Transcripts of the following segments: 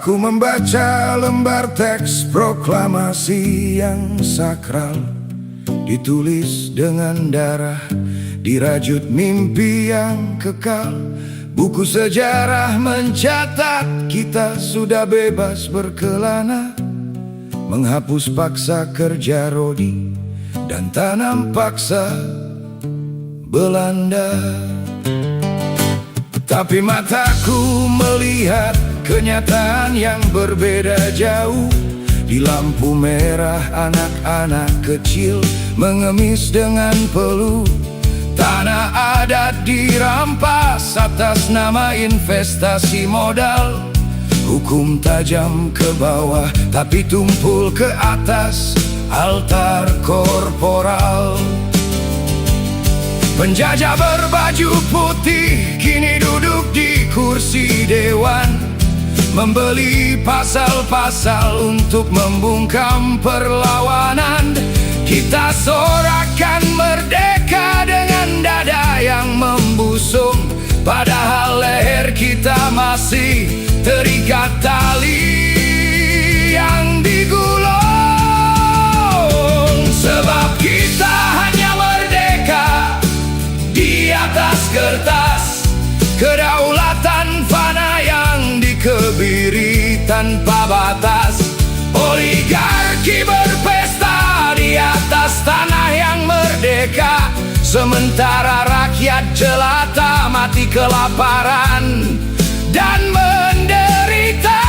Aku membaca lembar teks proklamasi yang sakral, ditulis dengan darah, dirajut mimpi yang kekal. Buku sejarah mencatat kita sudah bebas berkelana, menghapus paksa kerja rodi dan tanam paksa Belanda. Tapi mataku melihat kenyataan yang berbeda jauh. Di lampu merah anak-anak kecil mengemis dengan peluh. Tanah adat dirampas atas nama investasi modal. Hukum tajam ke bawah tapi tumpul ke atas altar korporal. Penjajah berbaju putih kini duduk di kursi dewan, membeli pasal-pasal untuk membungkam perlawanan. Kita sorakan merdeka dengan dada yang membusung, padahal leher kita masih terikat tali yang digulung. Sebab kita hanya merdeka di atas kertas, kedaulatan fana yang dikebiri tanpa batas. Oligarki berpesta di atas tanah yang merdeka, sementara rakyat jelata mati kelaparan dan menderita.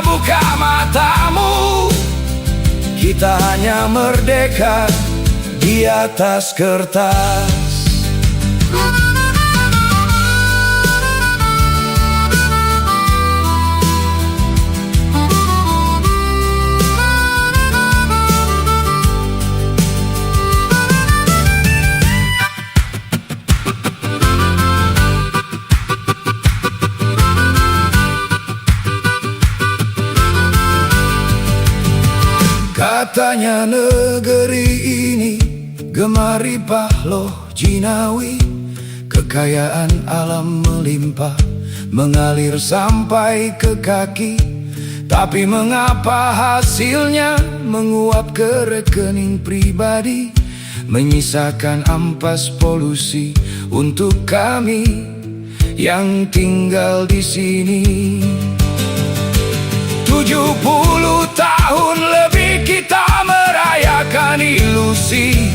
Buka matamu, kita hanya merdeka di atas kertas. Katanya negeri ini gemar ripah loh jinawi, kekayaan alam melimpah mengalir sampai ke kaki. Tapi mengapa hasilnya menguap ke rekening pribadi, menyisakan ampas polusi untuk kami yang tinggal di sini. 70 tahun lebih kita merayakan ilusi,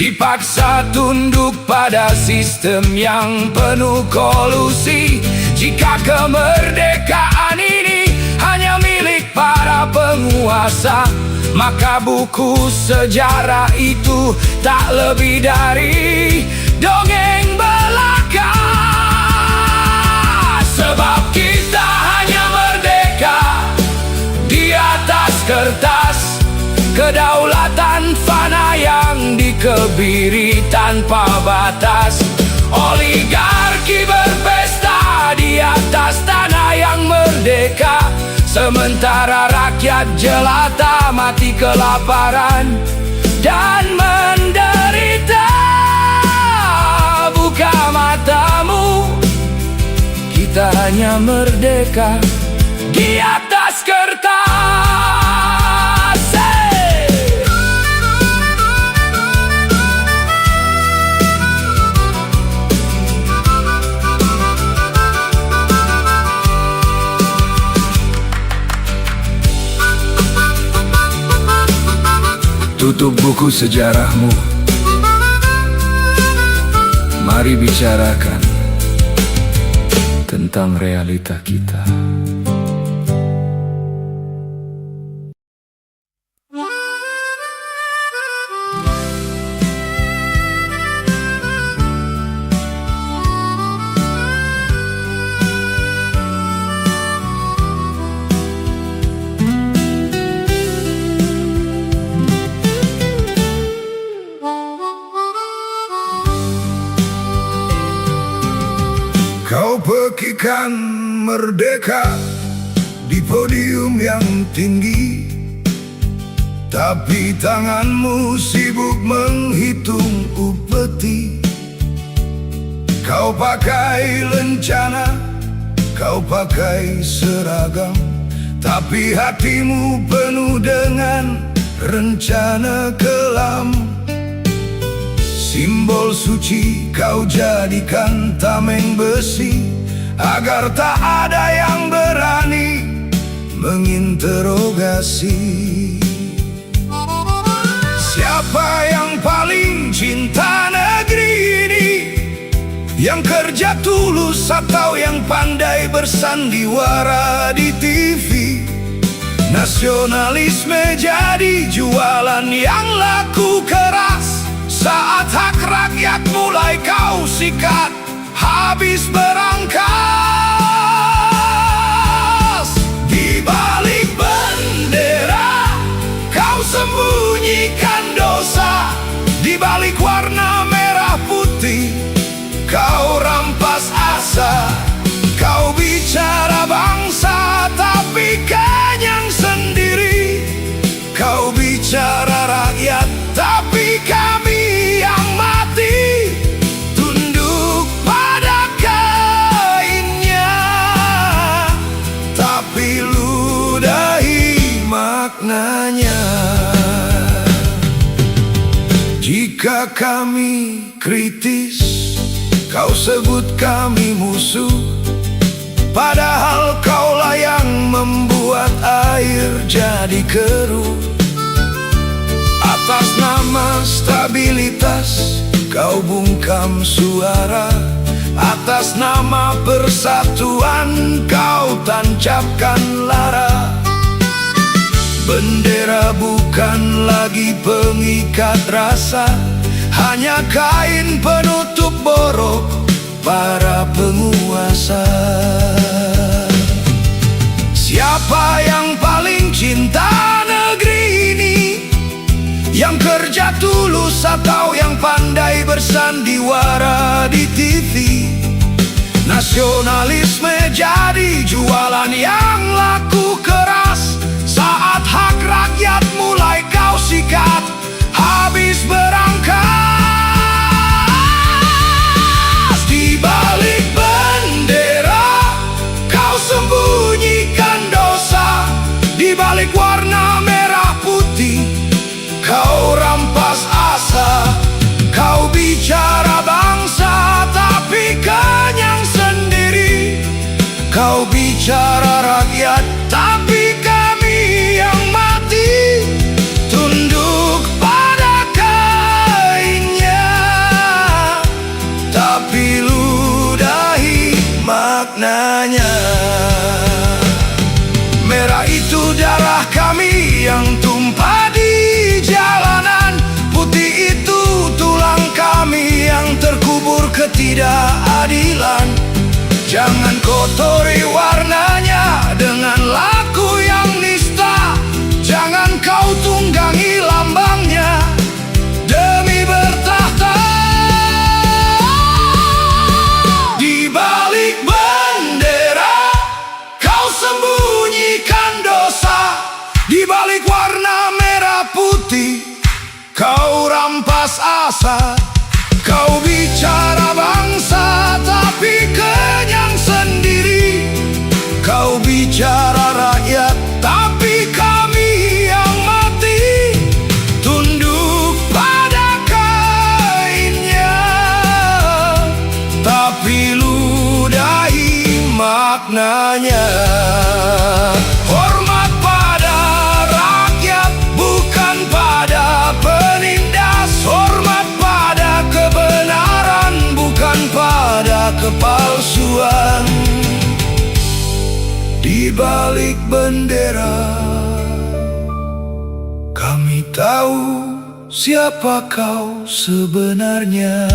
dipaksa tunduk pada sistem yang penuh kolusi. Jika kemerdekaan ini hanya milik para penguasa, maka buku sejarah itu tak lebih dari dongeng belaka. Sebab kita hanya merdeka di atas kertas, kedaulatan fana yang dikebiri tanpa batas. Oligarki berpesta di atas tanah yang merdeka, sementara rakyat jelata mati kelaparan dan menderita. Buka matamu, kita hanya merdeka di atas kertas. Tutup buku sejarahmu, mari bicarakan tentang realita kita. Kau pekikan merdeka di podium yang tinggi, tapi tanganmu sibuk menghitung upeti. Kau pakai lencana, kau pakai seragam, tapi hatimu penuh dengan rencana kelam. Simbol suci kau jadikan tameng besi, agar tak ada yang berani menginterogasi. Siapa yang paling cinta negeri ini? Yang kerja tulus atau yang pandai bersandiwara di TV? Nasionalisme jadi jualan yang laku keras, saat hak rakyat mulai kau sikat, habis berangkas. Di balik bendera kau sembunyikan dosa, di balik warna merah putih kau rampas asa. Kau bicara bangsa tapi kenyang sendiri, kau bicara rakyat tapi kami yang mati tunduk pada kainnya, tapi ludahi maknanya. Jika kami kritis, kau sebut kami musuh, padahal kaulah yang membuat air jadi keruh. Atas nama stabilitas kau bungkam suara, atas nama persatuan kau tancapkan lara. Bendera bukan lagi pengikat rasa, hanya kain penutup borok para penguasa. Siapa yang paling cinta negeri ini? Yang kerja tulus atau yang pandai bersandiwara di TV? Nasionalisme jadi jualan yang laku keras, saat hak rakyat mulai kau sikat, habis berangkas. Di balik bendera kau sembunyikan dosa, di balik warna merah putih kau rampas asa. Kau bicara bangsa tapi kenyang sendiri, kau bicara rakyat tapi kami yang mati tunduk pada kainnya, tapi ludahi maknanya. Merah itu darah kami yang tumpah di jalanan, putih itu tulang kami yang terkubur ketidakadilan. Jangan kotori warnanya dengan laku yang nista, jangan kau tunggangi lambangnya demi bertahta. Di balik bendera kau sembunyikan dosa, di balik warna merah putih kau rampas asa. Kau bicara bangsa tapi kenyang sendiri, kau bicara rakyat tapi kami yang mati tunduk pada kainnya, tapi ludahi maknanya. Hormat pada rakyat bukan pada penindas, hormat pada kebenaran bukan pada kepalsuan. Di balik bendera kami tahu siapa kau sebenarnya.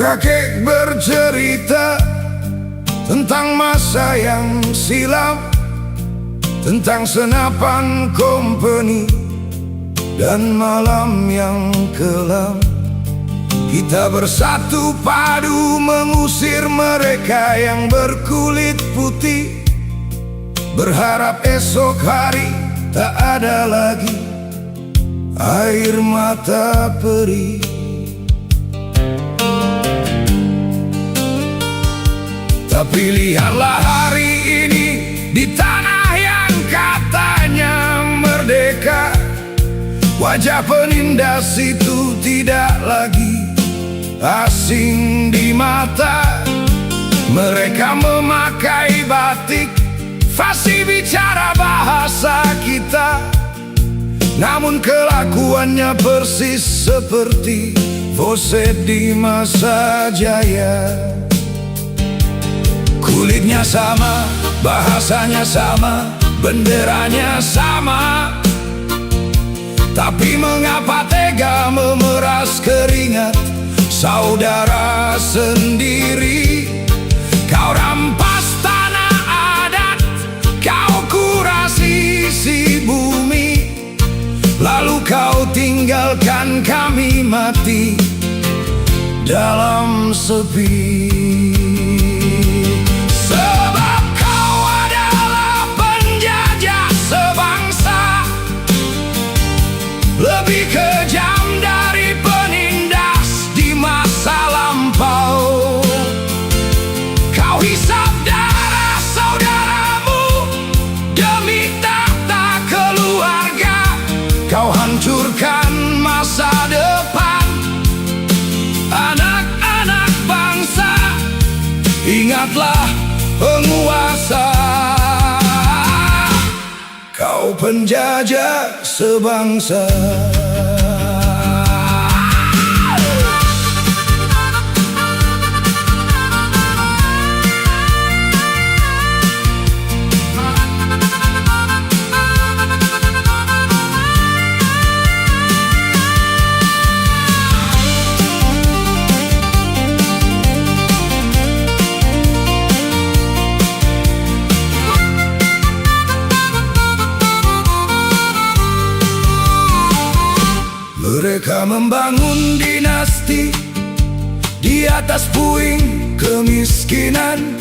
kakek bercerita tentang masa yang silam, tentang senapan kompeni dan malam yang kelam. Kita bersatu padu mengusir mereka yang berkulit putih, berharap esok hari tak ada lagi air mata perih. Tapi lihatlah hari ini di tanah yang katanya merdeka, wajah penindas itu tidak lagi asing di mata. Mereka memakai batik, fasih bicara bahasa kita, namun kelakuannya persis seperti Voset di masa jaya. Kulitnya sama, bahasanya sama, benderanya sama, tapi mengapa tega memeras keringat saudara sendiri? Kau rampas tanah adat, kau kurasi isi bumi, lalu kau tinggalkan kami mati dalam sepi. Sebab kau adalah penjajah sebangsa, lebih kejam dari penindas di masa lampau. Kau hisap darah saudaramu demi tahta keluarga. Kau hancurkan masa depan anak-anak bangsa. Ingatlah penguasa, kau penjajah sebangsa. Mereka membangun dinasti di atas puing kemiskinan.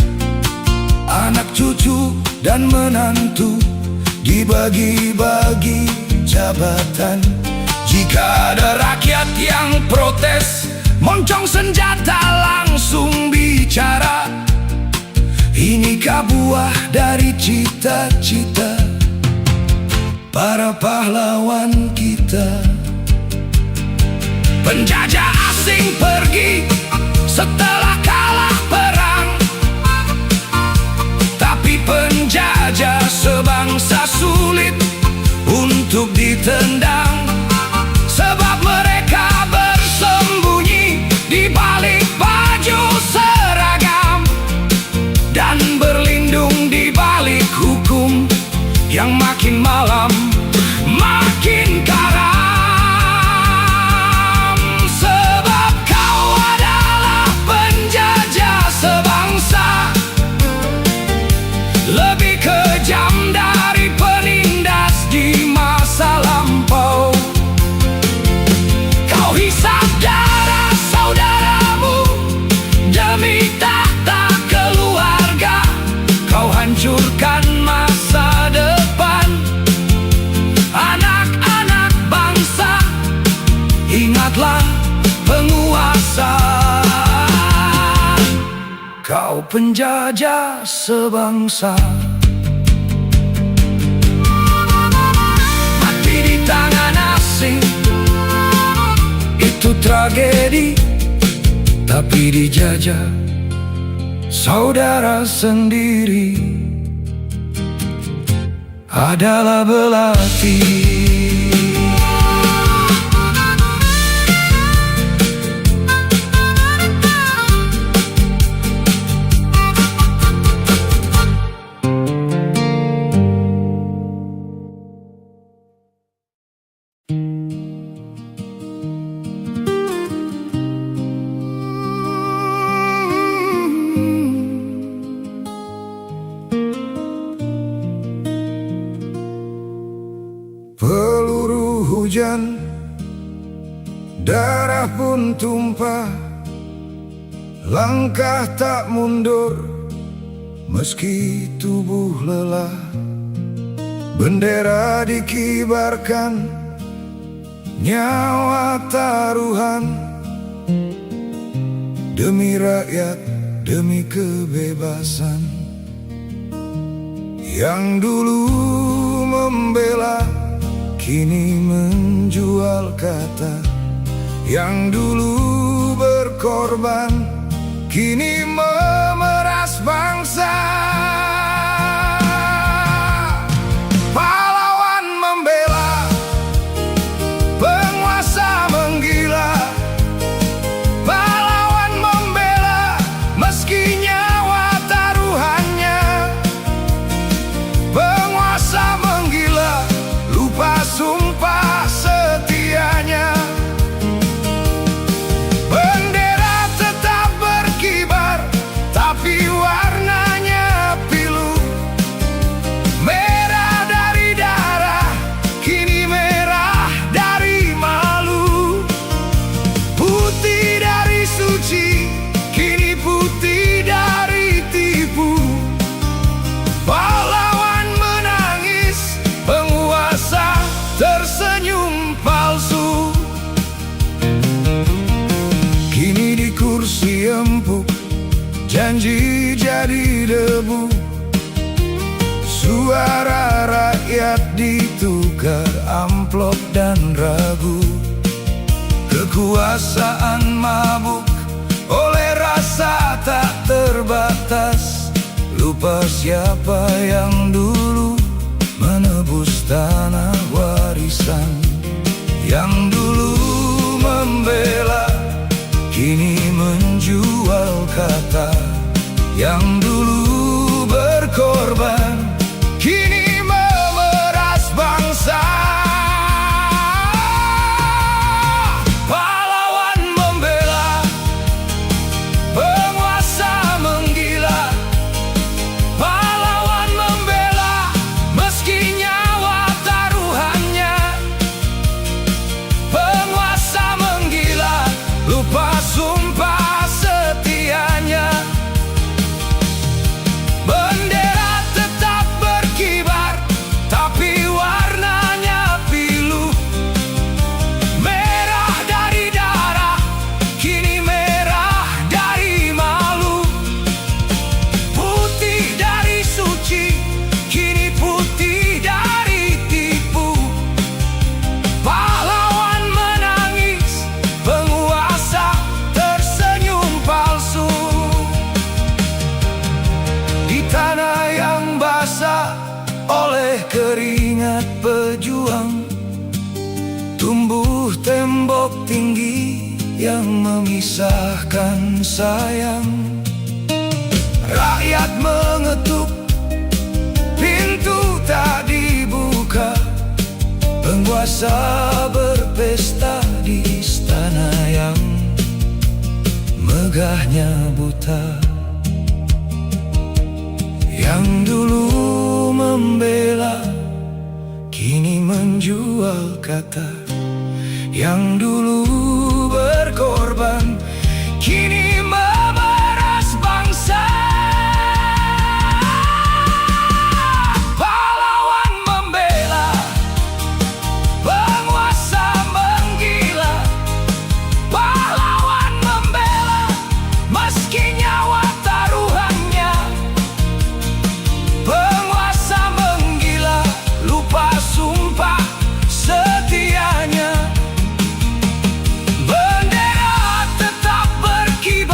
Anak cucu dan menantu dibagi-bagi jabatan. Jika ada rakyat yang protes, moncong senjata langsung bicara. Inikah buah dari cita-cita para pahlawan kita? Penjajah asing pergi setelah kalah perang, tapi penjajah sebangsa sulit untuk ditendang. Sebab mereka bersembunyi di balik baju seragam dan berlindung di balik hukum yang makin malam makin karam. Lebih kejam dari penindas di masa lampau. Kau hisap darah saudaramu demi tahta keluarga. Kau hancurkan masa depan anak-anak bangsa. Ingatlah penguasa, kau penjajah sebangsa. Mati di tangan asing itu tragedi, tapi dijajah saudara sendiri adalah belati. hujan, darah pun tumpah, langkah tak mundur meski tubuh lelah. Bendera dikibarkan, nyawa taruhan, demi rakyat, demi kebebasan. Yang dulu membela, kini menjual kata. Yang dulu berkorban, kini memeras bangsa. Pahlawan membela, penguasa menggila. Pahlawan membela, meski nyawa taruhannya. Penguasa menggila, lupa sumpah setianya. Bendera tetap berkibar, tapi warnanya pilu. Merah dari darah, kini merah dari malu. Putih dari suci, kini putih dari tipu. Pahlawan menangis, penguasa tersenyum palsu. Kini di kursi empuk, janji jadi debu. Suara rakyat ditukar amplop dan ragu. Kekuasaan mabuk oleh rasa tak terbatas. Lupa siapa yang dulu menebus tanah warisan. Yang dulu membela, kini menjual kata. Yang dulu berkorban, kini memeras bangsa. Pahlawan membela, penguasa menggila. Pahlawan membela, meski nyawa taruhannya. Penguasa menggila, lupa sumpah setianya. Bendera tetap berkibar, tapi warnanya pilu. Merah dari darah, kini merah dari malu. Putih dari suci, kini putih dari tipu. Pahlawan menangis, penguasa tersenyum palsu. Di tanah yang basah oleh keringat pejuang, tumbuh tembok tinggi yang memisahkan sayang. Rakyat mengetuk, pintu tak dibuka. Penguasa berpesta di istana yang megahnya buta. Yang dulu membela, kini menjual kata. Yang dulu berkorban, kini memeras bangsa. Pahlawan membela, penguasa menggila. Pahlawan membela, meski nyawa taruhannya. Penguasa menggila, lupa sumpah setianya. Bendera tetap berkibar,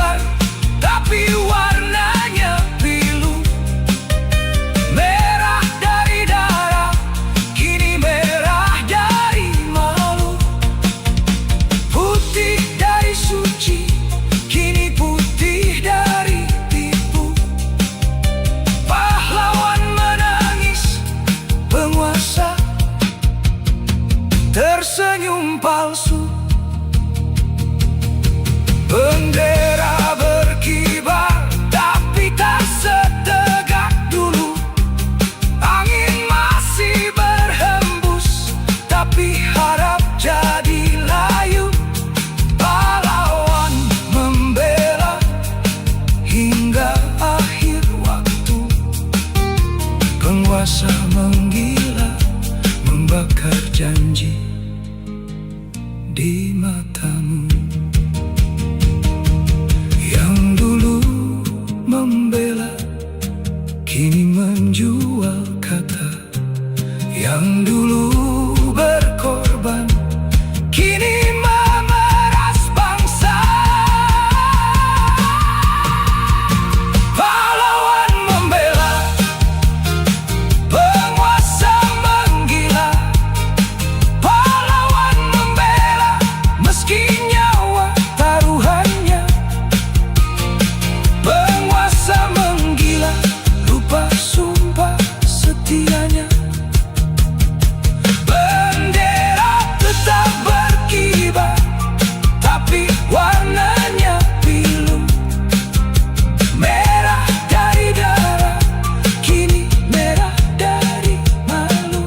Penguasa menggila, membakar janji di matamu. Yang dulu membela, kini menjual kata. Yang dulu berkorban, kini memeras bangsa. Pahlawan membela, penguasa menggila. Pahlawan membela, meski nyawa taruhannya. Penguasa menggila, lupa sumpah setianya. Bendera tetap berkibar, tapi warnanya pilu. Merah dari darah, kini merah dari malu.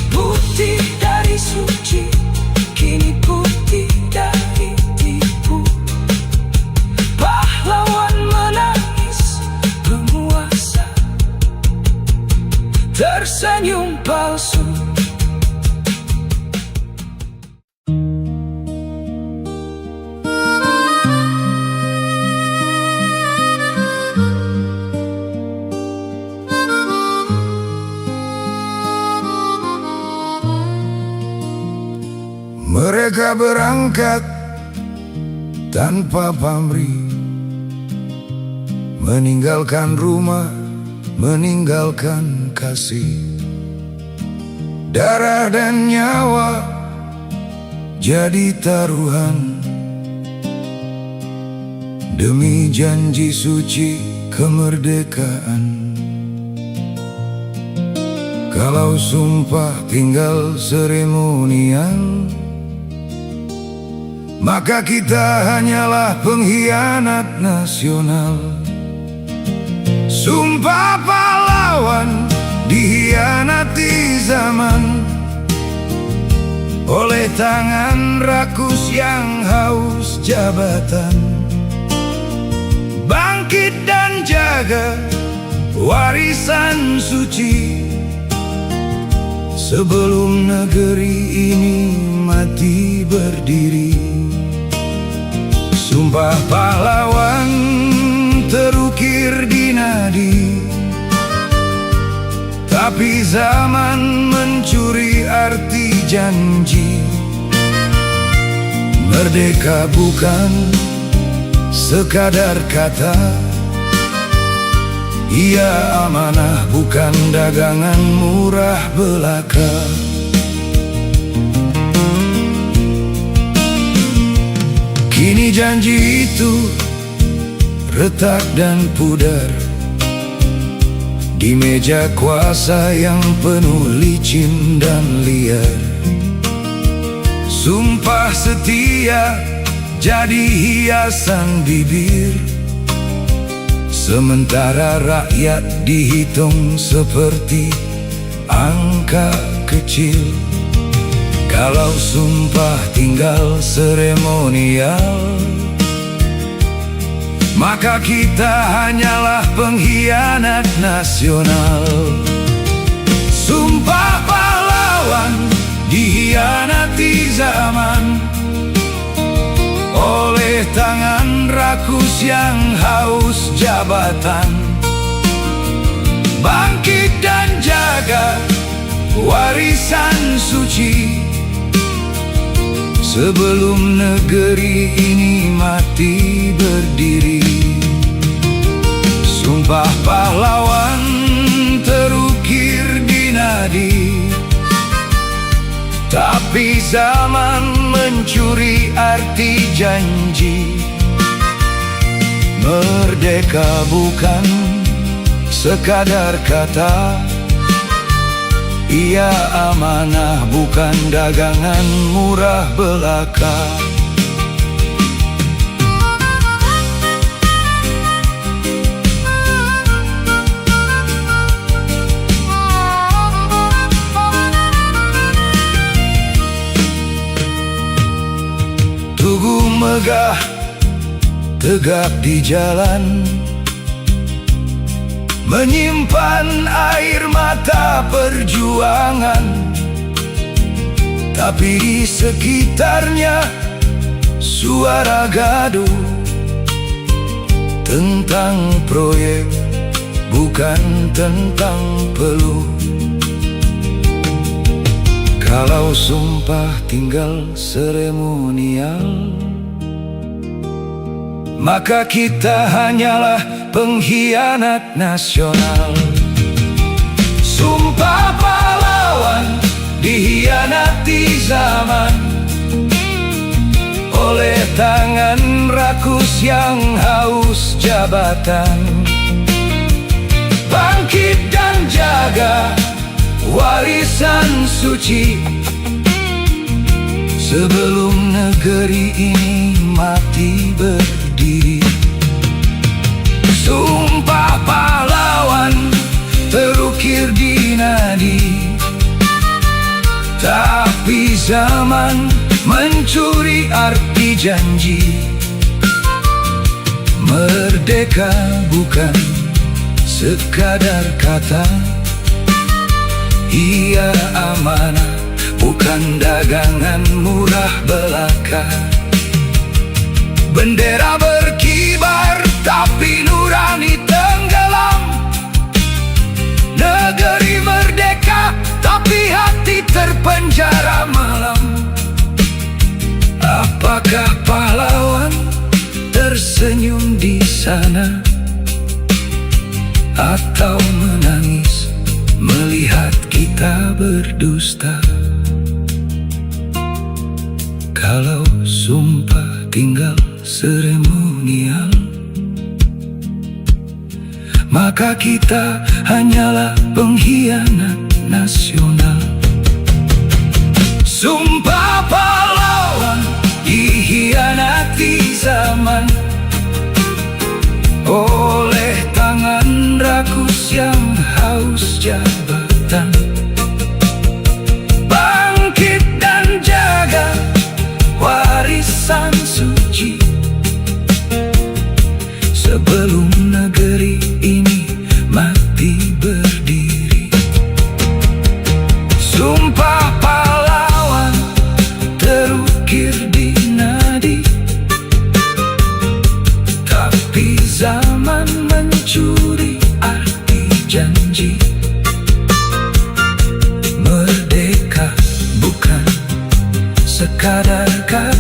Putih dari suci, kini putih dari tipu. Pahlawan menangis, penguasa tersenyum palsu. Mereka berangkat tanpa pamrih, meninggalkan rumah, meninggalkan kasih. Darah dan nyawa jadi taruhan, demi janji suci kemerdekaan. Kalau sumpah tinggal seremonial, maka kita hanyalah pengkhianat nasional. Sumpah pahlawan dikhianati zaman oleh tangan rakus yang haus jabatan. Bangkit dan jaga warisan suci sebelum negeri ini mati berdiri. Sumpah pahlawan terukir di nadi, tapi zaman mencuri arti janji. Merdeka bukan sekadar kata, ia amanah bukan dagangan murah belaka. Kini janji itu retak dan pudar di meja kuasa yang penuh licin dan liar. Sumpah setia jadi hiasan bibir, sementara rakyat dihitung seperti angka kecil. Kalau sumpah tinggal seremonial, maka kita hanyalah pengkhianat nasional. Sumpah pahlawan dikhianati zaman oleh tangan rakus yang haus jabatan. Bangkit dan jaga warisan suci sebelum negeri ini mati berdiri. Sumpah pahlawan terukir di nadi, tapi zaman mencuri arti janji. Merdeka bukan sekadar kata, ia amanah bukan dagangan murah belaka. Tugu megah tegak di jalan, menyimpan air mata perjuangan. Tapi di sekitarnya suara gaduh tentang proyek, bukan tentang peluh. Kalau sumpah tinggal seremonial, maka kita hanyalah pengkhianat nasional. Sumpah pahlawan dikhianati zaman oleh tangan rakus yang haus jabatan. Bangkit dan jaga warisan suci sebelum negeri ini mati berdiri. Sumpah pahlawan terukir di nadi, tapi zaman mencuri arti janji. Merdeka bukan sekadar kata, ia amanah, bukan dagangan murah belaka. Bendera berkibar, tapi nurani tenggelam. Negeri merdeka, tapi hati terpenjara malam. Apakah pahlawan tersenyum di sana, atau menangis melihat kita berdusta? Kalau sumpah tinggal seremonial, maka kita hanyalah pengkhianat nasional. Sumpah pahlawan dikhianati zaman oleh tangan rakus yang haus jabatan. Bangkit dan jaga warisan suci sebelum negeri ini mati berdiri. Sumpah pahlawan terukir di nadi, tapi zaman mencuri arti janji. Merdeka bukan sekadar kata,